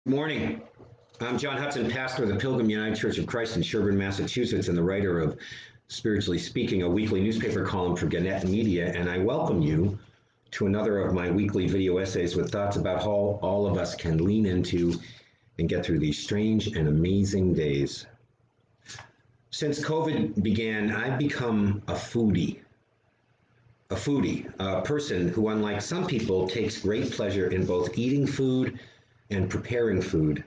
Good morning. I'm John Hudson, pastor of the Pilgrim United Church of Christ in Sherburne, Massachusetts, and the writer of Spiritually Speaking, a weekly newspaper column for Gannett Media, and I welcome you to another of my weekly video essays with thoughts about how all of us can lean into and get through these strange and amazing days. Since COVID began, I've become a foodie, a person who, unlike some people, takes great pleasure in both eating food and preparing food.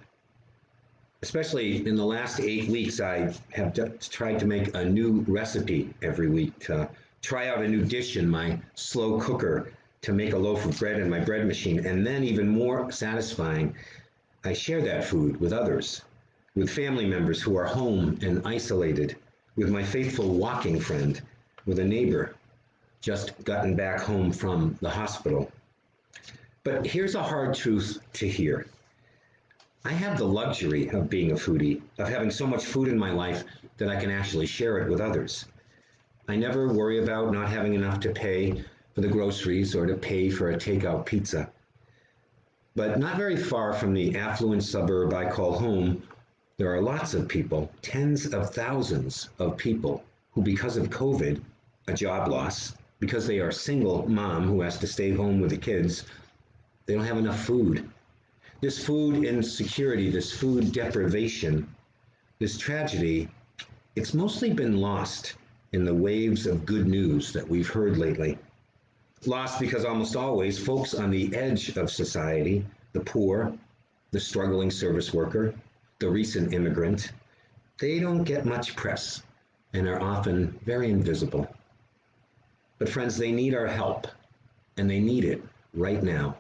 Especially in the last 8 weeks, I have tried to make a new recipe every week, to try out a new dish in my slow cooker, to make a loaf of bread in my bread machine, and then even more satisfying, I share that food with others, with family members who are home and isolated, with my faithful walking friend, with a neighbor just gotten back home from the hospital. But here's a hard truth to hear. I have the luxury of being a foodie, of having so much food in my life that I can actually share it with others. I never worry about not having enough to pay for the groceries or to pay for a takeout pizza. But not very far from the affluent suburb I call home, there are lots of people, tens of thousands of people, who because of COVID, a job loss, because they are a single mom who has to stay home with the kids, they don't have enough food. This food insecurity, this food deprivation, this tragedy, it's mostly been lost in the waves of good news that we've heard lately. Lost because almost always folks on the edge of society, the poor, the struggling service worker, the recent immigrant, they don't get much press and are often very invisible. But friends, they need our help, and they need it right now.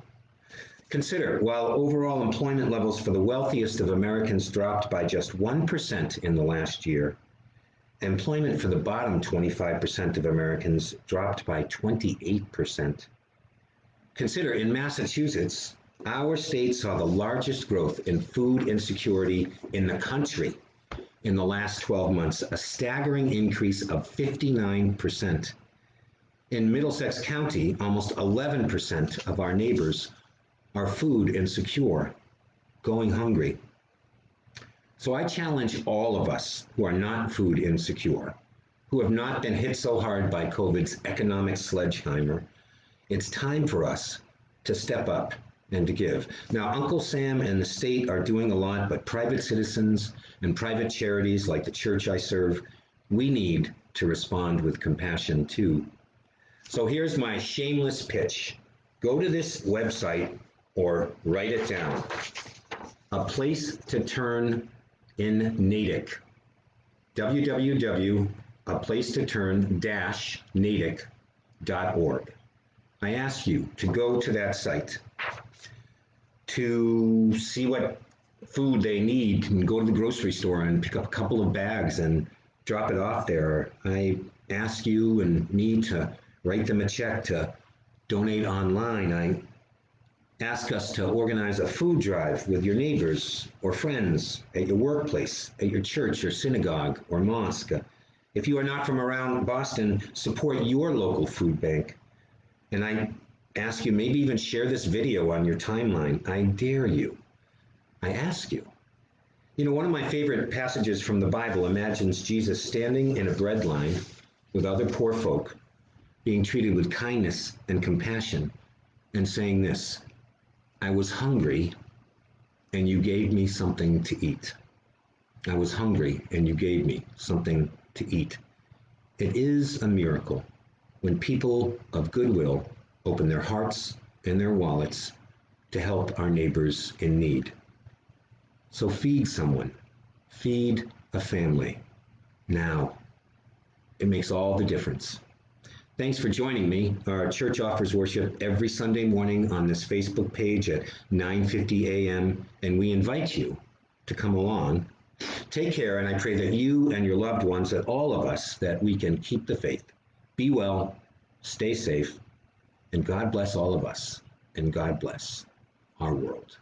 Consider, while overall employment levels for the wealthiest of Americans dropped by just 1% in the last year, employment for the bottom 25% of Americans dropped by 28%. Consider, in Massachusetts, our state saw the largest growth in food insecurity in the country in the last 12 months, a staggering increase of 59%. In Middlesex County, almost 11% of our neighbors are food insecure, going hungry. So I challenge all of us who are not food insecure, who have not been hit so hard by COVID's economic sledgehammer. It's time for us to step up and to give. Now, Uncle Sam and the state are doing a lot, but private citizens and private charities like the church I serve, we need to respond with compassion too. So here's my shameless pitch. Go to this website or write it down. A Place to Turn in Natick. www.aplacetoturn-natick.org. I ask you to go to that site to see what food they need and go to the grocery store and pick up a couple of bags and drop it off there. I ask you and me to write them a check to donate online. I ask us to organize a food drive with your neighbors or friends at your workplace, at your church or synagogue or mosque. If you are not from around Boston, support your local food bank. And I ask you, maybe even share this video on your timeline. I dare you. I ask you. You know, one of my favorite passages from the Bible imagines Jesus standing in a bread line with other poor folk, being treated with kindness and compassion, and saying this: I was hungry, and you gave me something to eat. I was hungry, and you gave me something to eat. It is a miracle when people of goodwill open their hearts and their wallets to help our neighbors in need. So feed someone, feed a family, now. It makes all the difference. Thanks for joining me. Our church offers worship every Sunday morning on this Facebook page at 9:50 a.m., and we invite you to come along. Take care, and I pray that you and your loved ones, that all of us, that we can keep the faith. Be well, stay safe, and God bless all of us, and God bless our world.